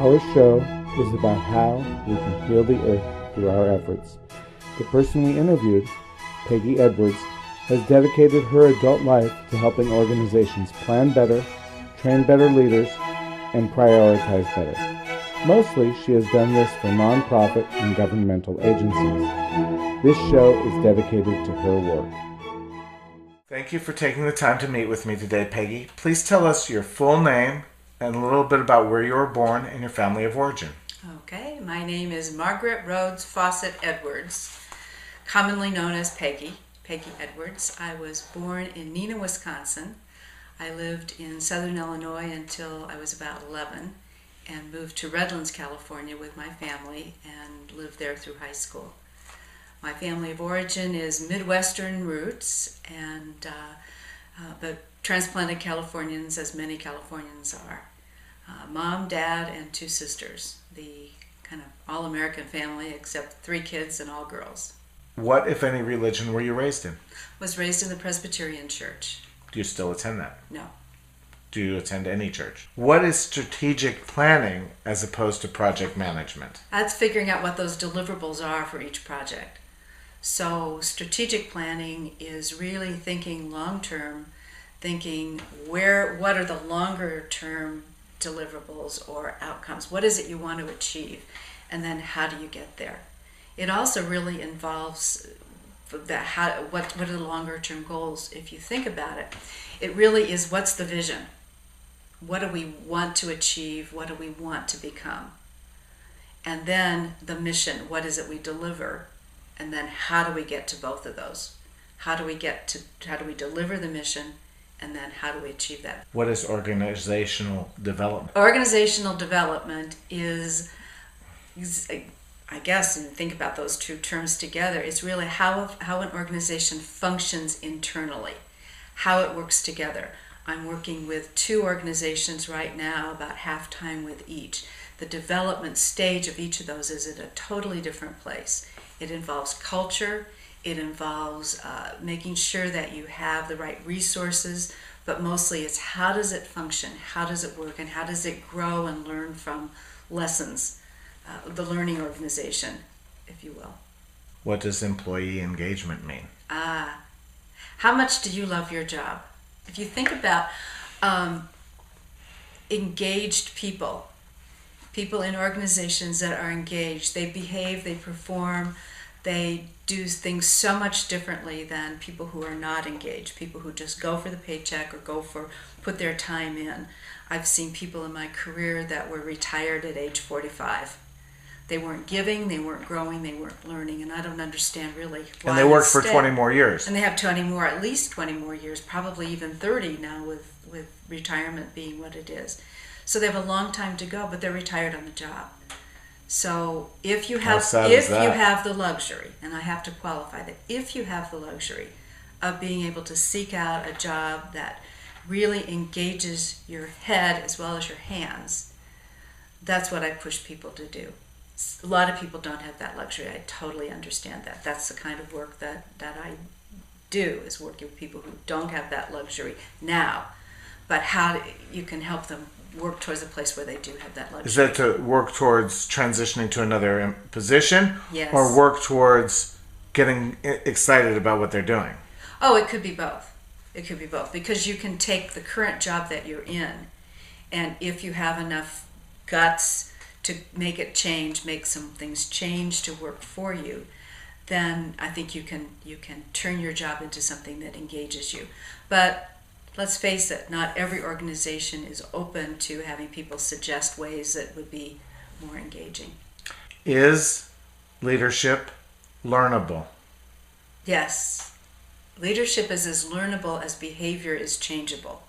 Our show is about how we can heal the earth through our efforts. The person we interviewed, Peggy Edwards, has dedicated her adult life to helping organizations plan better, train better leaders, and prioritize better. Mostly, she has done this for nonprofit and governmental agencies. This show is dedicated to her work. Thank you for taking the time to meet with me today, Peggy. Please tell us your full name and a little bit about where you were born and your family of origin. Okay, my name is Margaret Rhodes Fawcett Edwards, commonly known as Peggy Edwards. I was born in Neenah, Wisconsin. I lived in southern Illinois until I was about 11 and moved to Redlands, California with my family and lived there through high school. My family of origin is Midwestern roots, but transplanted Californians, as many Californians are. Mom, dad, and 2 sisters. The kind of all-American family, except 3 kids and all girls. What, if any, religion were you raised in? Was raised in the Presbyterian Church. Do you still attend that? No. Do you attend any church? What is strategic planning as opposed to project management? That's figuring out what those deliverables are for each project. So strategic planning is really thinking long-term, thinking what are the longer-term deliverables or outcomes? What is it you want to achieve? And then how do you get there? It also really involves what are the longer-term goals? If you think about it, it really is, what's the vision? What do we want to achieve? What do we want to become? And then the mission, what is it we deliver? And then how do we get to both of those? How do we deliver the mission? And then how do we achieve that? What is organizational development? Organizational development is, I guess, and think about those 2 terms together, it's really how an organization functions internally, how it works together. I'm working with 2 organizations right now, about half-time with each. The development stage of each of those is at a totally different place. It involves culture, it involves making sure that you have the right resources, but mostly it's how does it function, how does it work, and how does it grow and learn from lessons, the learning organization, if you will. What does employee engagement mean? How much do you love your job? If you think about engaged people in organizations that are engaged, they behave, they perform, they do things so much differently than people who are not engaged, people who just go for the paycheck or put their time in. I've seen people in my career that were retired at age 45. They weren't giving, they weren't growing, they weren't learning, and I don't understand really why. And they worked for 20 more years. And they have at least 20 more years, probably even 30 now with retirement being what it is. So they have a long time to go, but they're retired on the job. So if you have the luxury, and I have to qualify that, if you have the luxury of being able to seek out a job that really engages your head as well as your hands, that's what I push people to do. A lot of people don't have that luxury. I totally understand that. That's the kind of work that I do, is working with people who don't have that luxury now, but how you can help them work towards a place where they do have that luxury. Is that to work towards transitioning to another position? Yes. Or work towards getting excited about what they're doing? Oh, it could be both. It could be both, because you can take the current job that you're in, and if you have enough guts to make it change, make some things change to work for you, then I think you can turn your job into something that engages you. But let's face it, not every organization is open to having people suggest ways that would be more engaging. Is leadership learnable? Yes. Leadership is as learnable as behavior is changeable,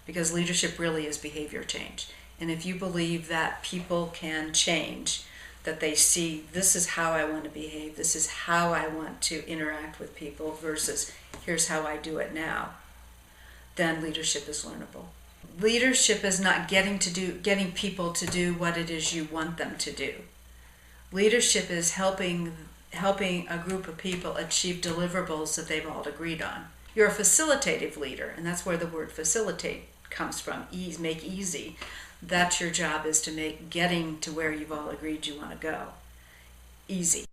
because leadership really is behavior change. And if you believe that people can change, that they see, this is how I want to behave, this is how I want to interact with people versus here's how I do it now, then leadership is learnable. Leadership is not getting people to do what it is you want them to do. Leadership is helping a group of people achieve deliverables that they've all agreed on. You're a facilitative leader, and that's where the word facilitate comes from, ease, make easy. That's your job, is to make getting to where you've all agreed you want to go easy.